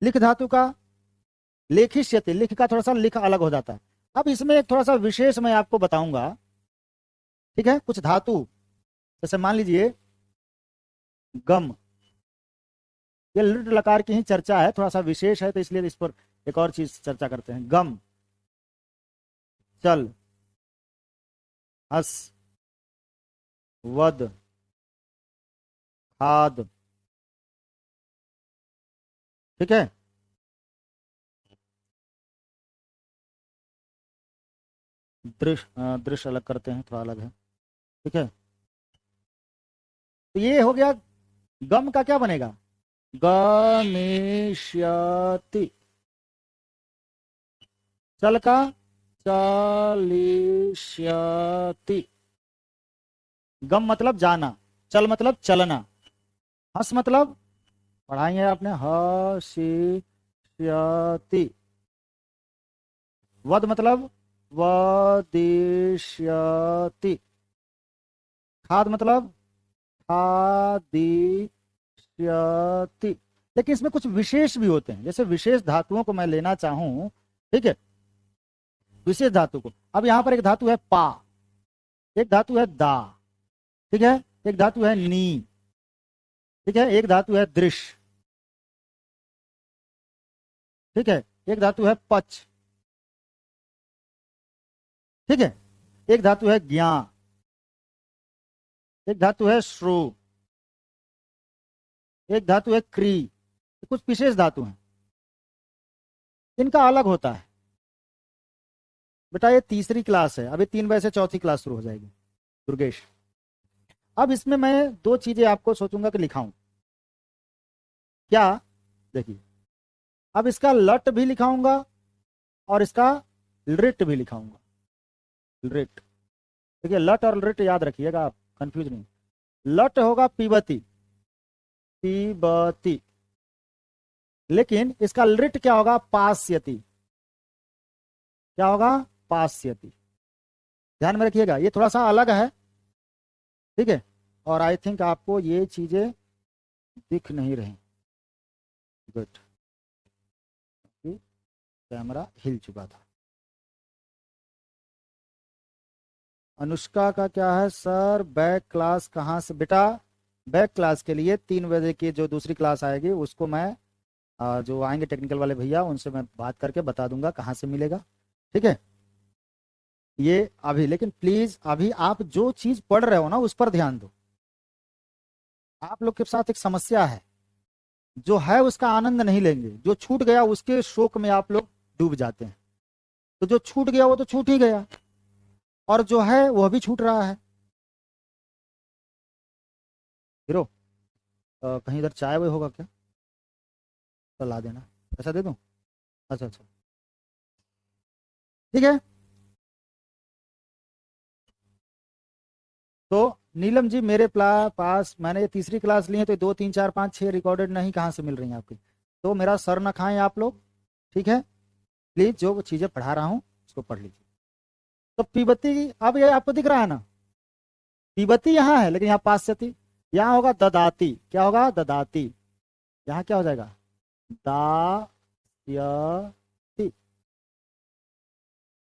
लिख धातु का लेखिष्यति, लिख का थोड़ा सा लिख अलग हो जाता है। अब इसमें एक थोड़ा सा विशेष मैं आपको बताऊंगा, ठीक है। कुछ धातु जैसे मान लीजिए गम, ये लिट लकार की ही चर्चा है, थोड़ा सा विशेष है तो इसलिए इस पर एक और चीज चर्चा करते हैं। गम, चल, हस, वद, खाद, ठीक है। दृश्य, दृश्य अलग करते हैं, थोड़ा अलग है, ठीक है। तो ये हो गया, गम का क्या बनेगा? गमिष्यति। चल का चलिष्यति। गम मतलब जाना, चल मतलब चलना, हंस मतलब पढ़ाएंगे आपने हसिष्यति, वद मतलब वदिष्यति, खाद मतलब खादिष्यति। लेकिन इसमें कुछ विशेष भी होते हैं, जैसे विशेष धातुओं को मैं लेना चाहूं, ठीक है, विशेष धातु को। अब यहां पर एक धातु है पा, एक धातु है दा, ठीक है, एक धातु है नी, ठीक है, एक धातु है दृश्य, ठीक है, एक धातु है पच, ठीक है, एक धातु है ज्ञा, एक धातु है श्रु, एक धातु है क्री। कुछ विशेष धातु हैं, इनका अलग होता है। बेटा ये तीसरी क्लास है, अभी 3 बजे से चौथी क्लास शुरू हो जाएगी दुर्गेश। अब इसमें मैं 2 चीजें आपको सोचूंगा कि लिखाऊं क्या, देखिए। अब इसका लट भी लिखाऊंगा और इसका लिट भी लिखाऊंगा, लिट, ठीक है। लट और लिट याद रखिएगा आप, कंफ्यूज नहीं। लट होगा पीबती, पीबती, लेकिन इसका लिट क्या होगा? पास्यति। क्या होगा? पास्यति। ध्यान में रखिएगा, ये थोड़ा सा अलग है, ठीक है। और आई थिंक आपको ये चीजें दिख नहीं रही, गुड, कैमरा हिल चुका था। अनुष्का का क्या है सर, बैक क्लास कहाँ से? बेटा बैक क्लास के लिए 3 बजे की जो दूसरी क्लास आएगी उसको मैं जो आएंगे टेक्निकल वाले भैया उनसे मैं बात करके बता दूंगा कहाँ से मिलेगा, ठीक है। ये अभी, लेकिन प्लीज अभी आप जो चीज पढ़ रहे हो ना उस पर ध्यान दो। आप लोग के साथ एक समस्या है, जो है उसका आनंद नहीं लेंगे, जो छूट गया उसके शोक में आप लोग डूब जाते हैं। तो जो छूट गया वो तो छूट ही गया, और जो है वह भी छूट रहा है। हीरो कहीं इधर चाय वो होगा क्या, तो ला देना, पैसा दे दूं? अच्छा अच्छा, ठीक है। तो नीलम जी मेरे पास मैंने ये तीसरी क्लास ली है, तो 2 3 4 5 6 रिकॉर्डेड नहीं कहाँ से मिल रही हैं आपकी? तो मेरा सर न खाएं आप लोग, ठीक है। प्लीज जो चीजें पढ़ा रहा हूँ उसको पढ़ लीजिए। तो पीबती, अब ये आपको दिख रहा है ना, पीबती यहाँ है लेकिन यहाँ पास्यति, यहाँ होगा ददाती। क्या होगा? ददाती। यहाँ क्या हो जाएगा? दास्यति।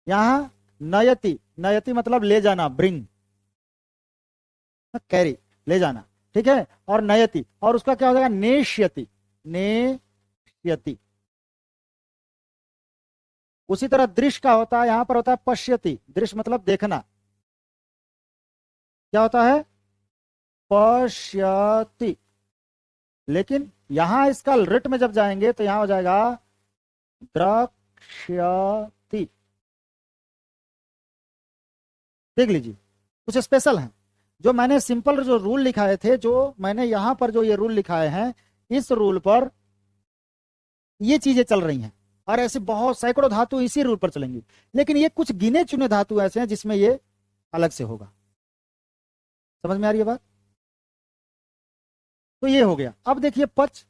यहाँ नयति, नयति मतलब ले जाना, ब्रिंग, कैरी, ले जाना, ठीक है। और नयति, और उसका क्या हो जाएगा? नेष्यति, नेष्यति। उसी तरह दृश्य का होता है, यहां पर होता है पश्यति, दृश्य मतलब देखना। क्या होता है? पश्यति। लेकिन यहां इसका रिट में जब जाएंगे तो यहां हो जाएगा द्रक्ष्यति। देख लीजिए, कुछ स्पेशल है। जो मैंने सिंपल जो रूल लिखाए थे, जो मैंने यहां पर जो ये रूल लिखाए हैं, इस रूल पर ये चीजें चल रही हैं, और ऐसे बहुत सैकड़ों धातु इसी रूल पर चलेंगी। लेकिन ये कुछ गिने चुने धातु ऐसे हैं जिसमें ये अलग से होगा। समझ में आ रही है बात? तो ये हो गया। अब देखिए पच,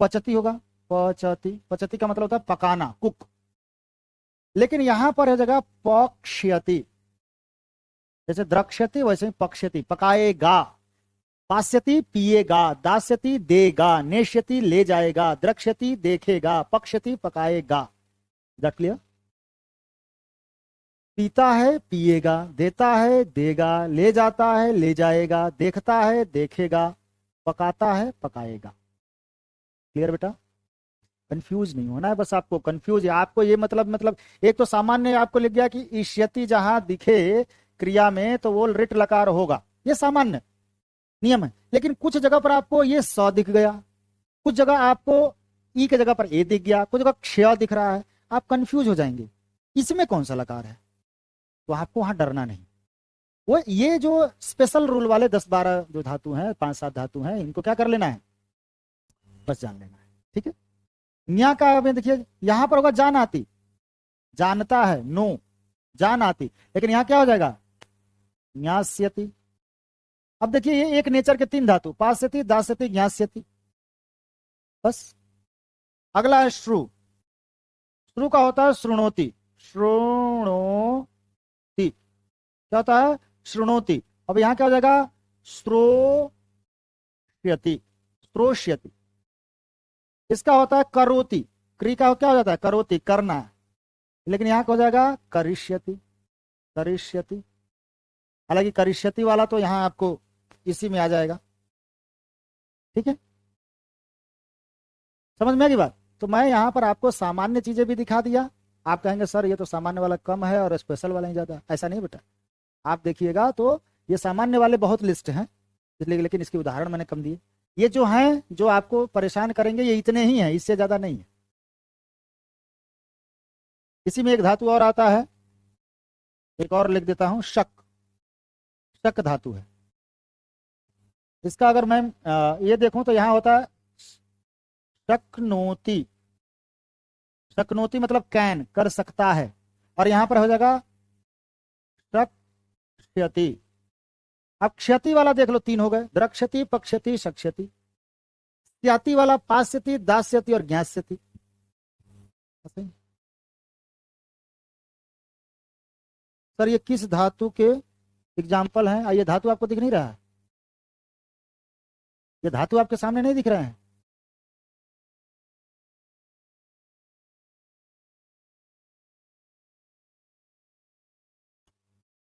पचती होगा, पचती, पचती का मतलब होता है पकाना, कुक। लेकिन यहां पर है जगह पक्ष्यति, जैसे द्रक्ष्यति वैसे ही पक्ष्यति, पकाएगा। पास्यति पिएगा, दास्यति देगा, नेश्यति ले जाएगा, द्रक्ष्यति देखेगा, पक्ष्यति पकाएगा। That clear? पीता है पिएगा, देता है देगा, ले जाता है ले जाएगा, देखता है देखेगा, पकाता है पकाएगा। क्लियर बेटा? कंफ्यूज नहीं होना है बस आपको। कंफ्यूज है आपको ये मतलब एक तो सामान्य आपको लिख गया कि इष्यति जहां दिखे क्रिया में तो वो रिट लकार होगा, ये सामान्य नियम है। लेकिन कुछ जगह पर आपको ये स दिख गया, कुछ जगह आपको ई के जगह पर ए दिख गया, कुछ जगह क्ष दिख रहा है, आप कंफ्यूज हो जाएंगे इसमें कौन सा लकार है। तो आपको वहां डरना नहीं। वो ये जो स्पेशल रूल वाले 10-12 जो धातु हैं, 5-7 धातु हैं, इनको क्या कर लेना है, बस जान लेना है। ठीक है? न्या का में देखिए यहां पर होगा जान आती, जानता है, नो जान आती, लेकिन यहां क्या हो जाएगा, न्यास्यति। अब देखिए ये एक नेचर के 3 धातु, पास्यति, दास्यति, ज्ञास्यति। बस अगला है श्रु। श्रु का होता है श्रुणोति, श्रुणोति क्या होता है, श्रुणोति। अब यहां क्या हो जाएगा, श्रोष्यति, श्रोष्यति। इसका होता है करोति, क्री का क्या हो जाता है, करोति करना है, लेकिन यहां क्या हो जाएगा, करिष्यति, करिष्यति। हालांकि करिष्यति वाला तो यहां आपको इसी में आ जाएगा। ठीक है, समझ में आएगी बात? तो मैं यहां पर आपको सामान्य चीजें भी दिखा दिया। आप कहेंगे सर ये तो सामान्य वाला कम है और स्पेशल वाला ही ज्यादा। ऐसा नहीं बेटा, आप देखिएगा तो ये सामान्य वाले बहुत लिस्ट हैं इसलिए, लेकिन इसके उदाहरण मैंने कम दिए। ये जो हैं जो आपको परेशान करेंगे ये इतने ही हैं, इससे ज्यादा नहीं है। इसी में एक धातु और आता है, एक और लिख देता हूं, शक। शक धातु है। इसका अगर मैं ये देखूं तो यहां होता है शक्नोति। शक्नोति मतलब कैन, कर सकता है, और यहां पर हो जाएगा शक्ष्यति। अब क्षति वाला देख लो, 3 हो गए, द्रक्ष्यति, पक्ष्यति, शक्ष्यति। त्याति वाला पास्यति, दास्यति और ज्ञास्यति। सर ये किस धातु के एग्जाम्पल हैं? ये धातु आपको दिख नहीं रहा है, ये धातु आपके सामने नहीं दिख रहे हैं।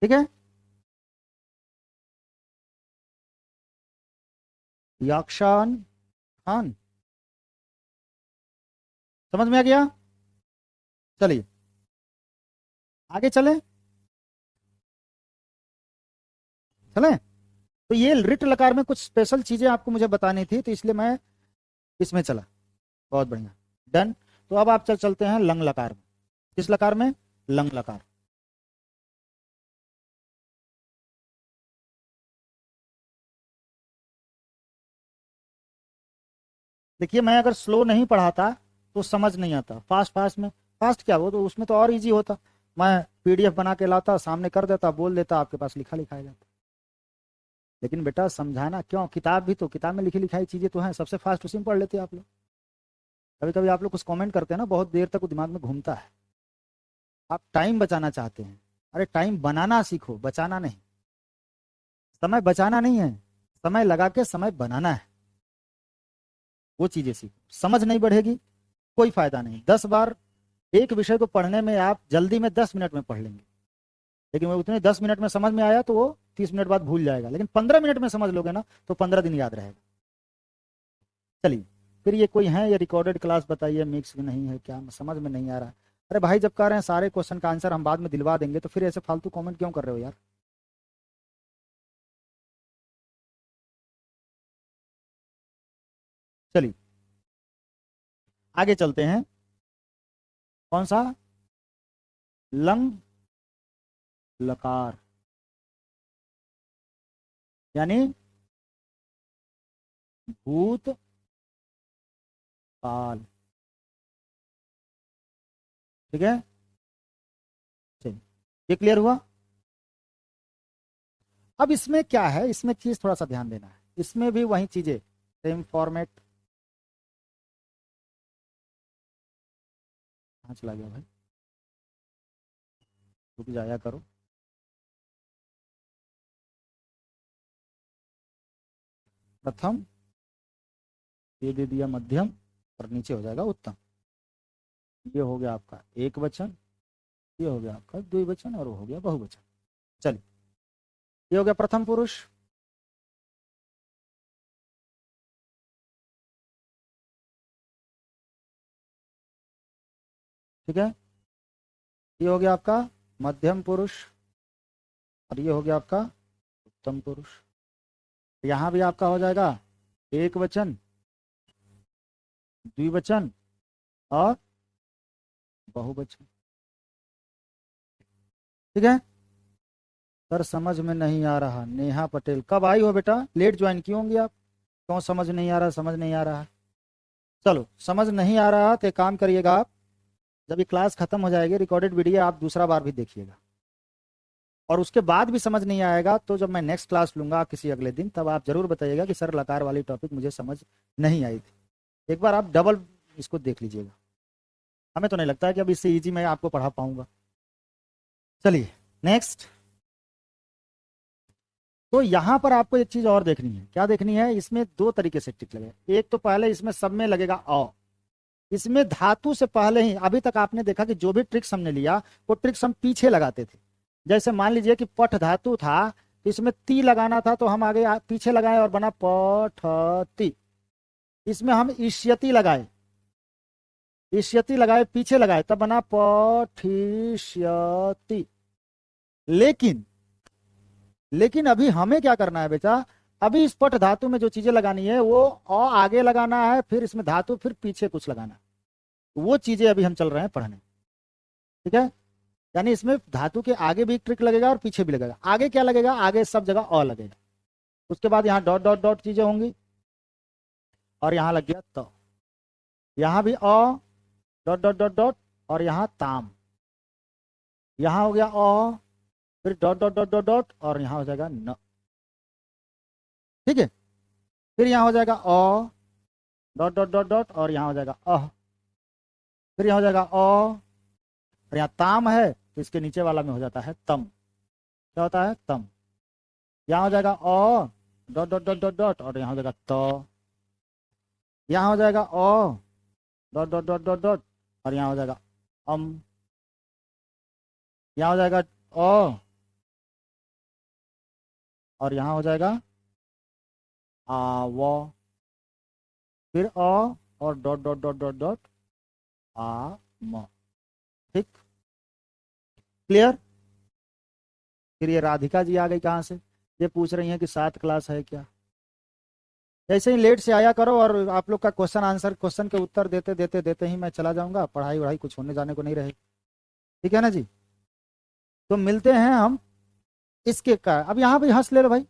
ठीक है, याक्षान खान, समझ में आ गया? चलिए आगे चलें, चलें। तो ये रिट लकार में कुछ स्पेशल चीजें आपको मुझे बतानी थी, तो इसलिए मैं इसमें चला। बहुत बढ़िया, डन। तो अब आप चलते हैं लंग लकार में। किस लकार में? लंग लकार। देखिए मैं अगर स्लो नहीं पढ़ाता तो समझ नहीं आता, फास्ट फास्ट में, फास्ट क्या वो तो उसमें तो और इजी होता, मैं पीडीएफ बना के लाता, सामने कर देता, बोल देता, आपके पास लिखा लिखाया जाता। लेकिन बेटा समझाना क्यों, किताब भी तो, किताब में लिखी लिखाई चीजें तो हैं, सबसे फास्ट उसी में पढ़ लेते हैं आप लोग। कभी कभी आप लोग कुछ कमेंट करते हैं ना, बहुत देर तक वो दिमाग में घूमता है। आप टाइम बचाना चाहते हैं, अरे टाइम बनाना सीखो, बचाना नहीं। समय बचाना नहीं है, समय लगा के समय बनाना है, वो चीजें सीखो। समझ नहीं बढ़ेगी कोई फायदा नहीं। 10 बार एक विषय को पढ़ने में आप जल्दी में 10 मिनट में पढ़ लेंगे, लेकिन वो उतने 10 मिनट में समझ में आया तो वो 30 मिनट बाद भूल जाएगा। लेकिन 15 मिनट में समझ लोगे ना तो 15 दिन याद रहेगा। चलिए फिर ये कोई है, ये रिकॉर्डेड क्लास बताइए, मिक्स नहीं है क्या, समझ में नहीं आ रहा है। अरे भाई जब कह रहे हैं सारे क्वेश्चन का आंसर हम बाद में दिलवा देंगे तो फिर ऐसे फालतू कमेंट क्यों कर रहे हो यार। चलिए आगे चलते हैं। कौन सा? लंग लकार, यानी भूत काल। ठीक है, चलिए ये क्लियर हुआ। अब इसमें क्या है, इसमें चीज थोड़ा सा ध्यान देना है, इसमें भी वही चीजें सेम फॉर्मेट। कहाँ चला गया भाई, रुक जाया करो। प्रथम, ये दे दिया मध्यम, और नीचे हो जाएगा उत्तम। ये हो गया आपका एक वचन, ये हो गया आपका द्विवचन, और वो हो गया बहुवचन। चलिए, ये हो गया प्रथम पुरुष। ठीक है, ये हो गया आपका मध्यम पुरुष, और ये हो गया आपका उत्तम पुरुष। यहां भी आपका हो जाएगा एक वचन, द्विवचन और बहुवचन। ठीक है सर, समझ में नहीं आ रहा। नेहा पटेल, कब आई हो बेटा, लेट ज्वाइन किए होंगे आप, क्यों समझ नहीं आ रहा, समझ नहीं आ रहा। चलो, समझ नहीं आ रहा तो एक काम करिएगा आप, जब ये क्लास खत्म हो जाएगी, रिकॉर्डेड वीडियो आप दूसरा बार भी देखिएगा, और उसके बाद भी समझ नहीं आएगा तो जब मैं नेक्स्ट क्लास लूंगा किसी अगले दिन, तब आप जरूर बताइएगा कि सर लकार वाली टॉपिक मुझे समझ नहीं आई थी। एक बार आप डबल इसको देख लीजिएगा। हमें तो नहीं लगता है कि अब इससे ईजी मैं आपको पढ़ा पाऊंगा। चलिए नेक्स्ट। तो यहां पर आपको एक चीज और देखनी है। क्या देखनी है, इसमें दो तरीके से टिक लगे। एक तो पहले इसमें सब में लगेगा अ, इसमें धातु से पहले ही, अभी तक आपने देखा कि जो भी ट्रिक्स हमने लिया वो ट्रिक्स हम पीछे लगाते थे। जैसे मान लीजिए कि पठ धातु था, तो इसमें ती लगाना था, तो हम आगे पीछे लगाए और बना पठती। इसमें हम इष्यति लगाए, इष्यति लगाए पीछे लगाए, तब बना पठिष्यति। लेकिन लेकिन अभी हमें क्या करना है बेटा, अभी इस पठ धातु में जो चीजें लगानी है वो अ आगे लगाना है, फिर इसमें धातु, फिर पीछे कुछ लगाना है। वो चीजें अभी हम चल रहे हैं पढ़ने। ठीक है, यानी इसमें धातु के आगे भी एक ट्रिक लगेगा और पीछे भी लगेगा। आगे क्या लगेगा, आगे सब जगह अ लगेगा। उसके बाद यहाँ डॉट डॉट डॉट चीजें होंगी, और यहाँ लग गया त, यहाँ भी अ, डॉट डॉट डॉट डॉट, और यहाँ ताम, यहाँ हो गया अ, फिर dot dot dot dot dot, और यहाँ हो जाएगा न। ठीक है, फिर यहाँ हो जाएगा अ, डॉट डॉट डॉट डॉट, और यहाँ हो जाएगा अह, फिर यहाँ हो जाएगा अ, और यहाँ ताम है तो इसके नीचे वाला में हो जाता है तम। क्या होता है, तम। यहाँ हो जाएगा अ, dot dot dot dot dot, और यहाँ हो जाएगा त। यहाँ हो जाएगा अ, dot dot dot dot dot, और यहाँ हो जाएगा अम। यहाँ हो जाएगा अ, और यहाँ हो जाएगा आव, फिर अ, और dot dot dot dot dot आ म। ठीक, क्लियर। फिर ये राधिका जी आ गई कहाँ से, ये पूछ रही हैं कि 7 क्लास है क्या। ऐसे ही लेट से आया करो, और आप लोग का क्वेश्चन आंसर, क्वेश्चन के उत्तर देते देते देते ही मैं चला जाऊंगा, पढ़ाई वढ़ाई कुछ होने जाने को नहीं रहे। ठीक है ना जी, तो मिलते हैं हम इसके का। अब यहाँ पे हंस ले लो भाई,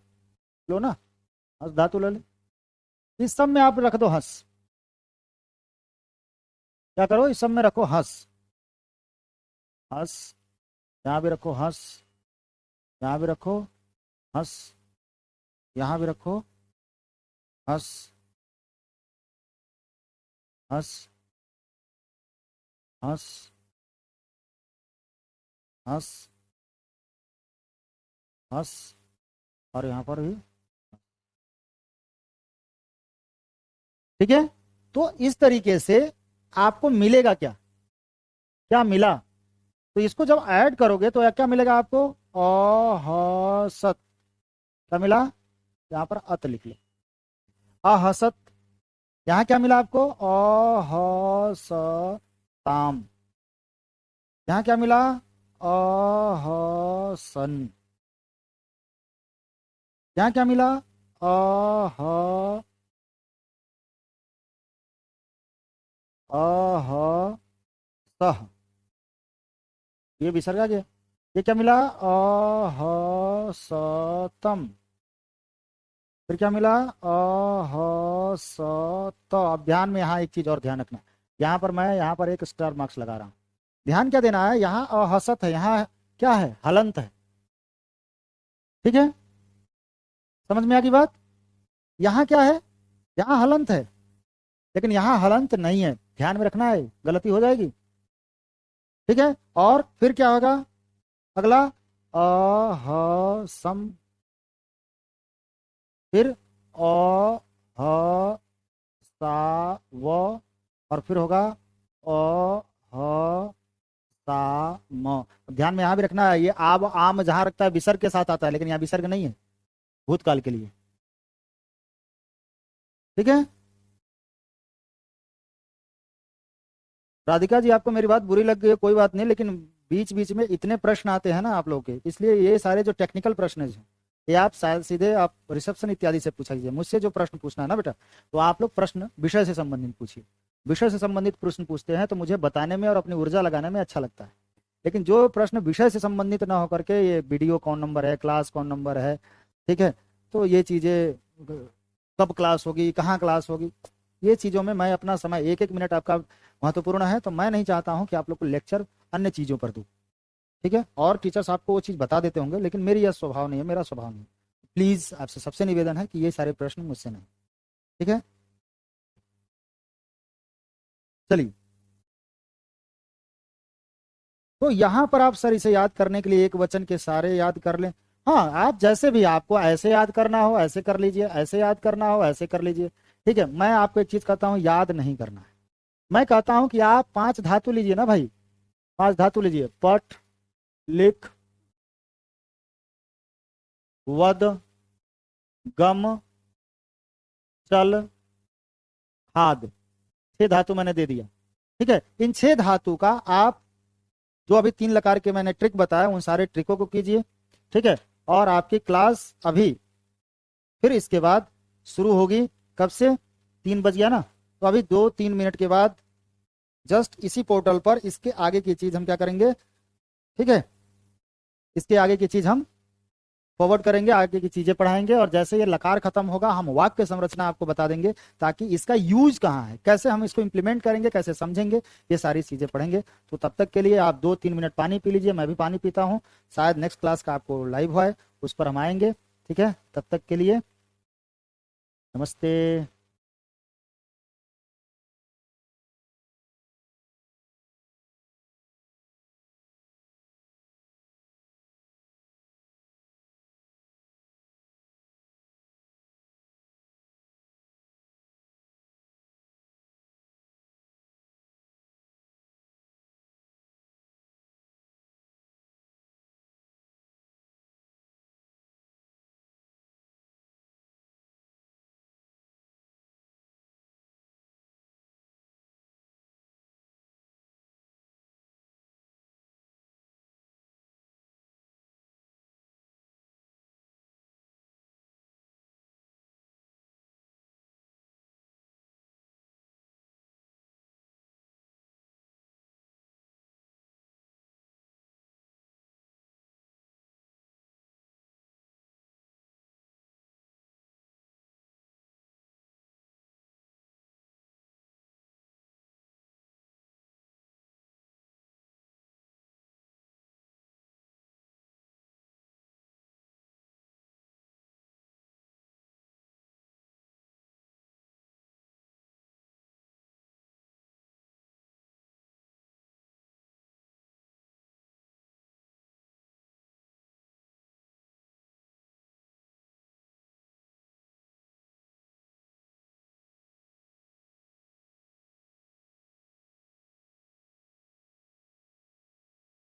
लो ना, हंस धातु ले लो, इस सब में आप रख दो हंस। क्या करो, इस सब में रखो हंस, हंस। यहाँ भी रखो हंस, यहाँ भी रखो हंस, यहाँ भी रखो हंस, हंस, हंस, हंस, हंस, और यहाँ पर भी। ठीक है, तो इस तरीके से आपको मिलेगा क्या, क्या मिला, तो इसको जब ऐड करोगे तो क्या मिलेगा आपको, अहसत। क्या मिला, यहाँ पर अत लिख लो, अहसत। यहाँ क्या मिला आपको, अहसताम। यहाँ क्या मिला, अहसन। यहाँ क्या मिला, अह अहसह। ये विसर्ग आ गया। ये क्या मिला, अहसतम। फिर क्या मिला, अहसत। अब ध्यान में यहाँ एक चीज और ध्यान रखना, यहाँ पर मैं यहाँ पर एक स्टार मार्क्स लगा रहा हूँ। ध्यान क्या देना है, यहाँ अहसत है, यहाँ क्या है, हलंत है। ठीक है, समझ में आ गई बात। यहाँ क्या है, यहाँ हलंत है, लेकिन यहाँ हलंत नहीं है, ध्यान में रखना है, गलती हो जाएगी। ठीक है, और फिर क्या होगा अगला, अ ह सम, फिर अ ह सा व, और फिर होगा अ ह सा म। ध्यान में यहाँ भी रखना है, ये आब आम जहां रखता है विसर्ग के साथ आता है, लेकिन यहाँ विसर्ग नहीं है, भूतकाल के लिए। ठीक है, राधिका जी आपको मेरी बात बुरी लग गई है, कोई बात नहीं, लेकिन बीच बीच में इतने प्रश्न आते हैं ना आप लोगों के, इसलिए ये सारे जो टेक्निकल प्रश्न हैं ये आप शायद सीधे आप रिसेप्शन इत्यादि से पूछा कीजिए, मुझसे जो प्रश्न पूछना है ना बेटा, तो आप लोग प्रश्न विषय से संबंधित पूछिए। विषय से संबंधित प्रश्न पूछते हैं तो मुझे बताने में और अपनी ऊर्जा लगाने में अच्छा लगता है, लेकिन जो प्रश्न विषय से संबंधित ना होकर के ये वीडियो कौन नंबर है, क्लास कौन नंबर है, ठीक है, तो ये चीजें कब क्लास होगी, कहाँ क्लास होगी, ये चीजों में मैं अपना समय, एक एक मिनट आपका महत्वपूर्ण है, तो मैं नहीं चाहता हूं कि आप लोग को लेक्चर अन्य चीजों पर दूं। ठीक है, और टीचर्स आपको वो चीज बता देते होंगे, लेकिन मेरी यह स्वभाव नहीं है, मेरा स्वभाव नहीं है। प्लीज आपसे सबसे निवेदन है कि ये सारे प्रश्न मुझसे नहीं। ठीक है, चलिए, तो यहां पर आप सर इसे याद करने के लिए एक वचन के सारे याद कर लें। हाँ, आप जैसे भी, आपको ऐसे याद करना हो ऐसे कर लीजिए, ऐसे याद करना हो ऐसे कर लीजिए। ठीक है, मैं आपको एक चीज कहता हूँ, याद नहीं करना है। मैं कहता हूं कि आप 5 धातु लीजिए ना भाई, 5 धातु लीजिए, पट, लिख, वद, गम, चल, खाद, 6 धातु मैंने दे दिया। ठीक है, इन 6 धातु का आप जो अभी 3 लकार के मैंने ट्रिक बताया उन सारे ट्रिकों को कीजिए। ठीक है, और आपकी क्लास अभी फिर इसके बाद शुरू होगी, कब से, 3 बज गया ना, तो अभी 2-3 मिनट के बाद जस्ट इसी पोर्टल पर इसके आगे की चीज हम क्या करेंगे, ठीक है, इसके आगे की चीज हम फॉरवर्ड करेंगे, आगे की चीजें पढ़ाएंगे, और जैसे ये लकार खत्म होगा हम वाक्य संरचना आपको बता देंगे, ताकि इसका यूज कहाँ है, कैसे हम इसको इंप्लीमेंट करेंगे, कैसे समझेंगे, ये सारी चीजें पढ़ेंगे। तो तब तक के लिए आप 2-3 मिनट पानी पी लीजिए, मैं भी पानी पीता हूँ, शायद नेक्स्ट क्लास का आपको लाइव है, उस पर हम आएंगे। ठीक है, तब तक के लिए नमस्ते।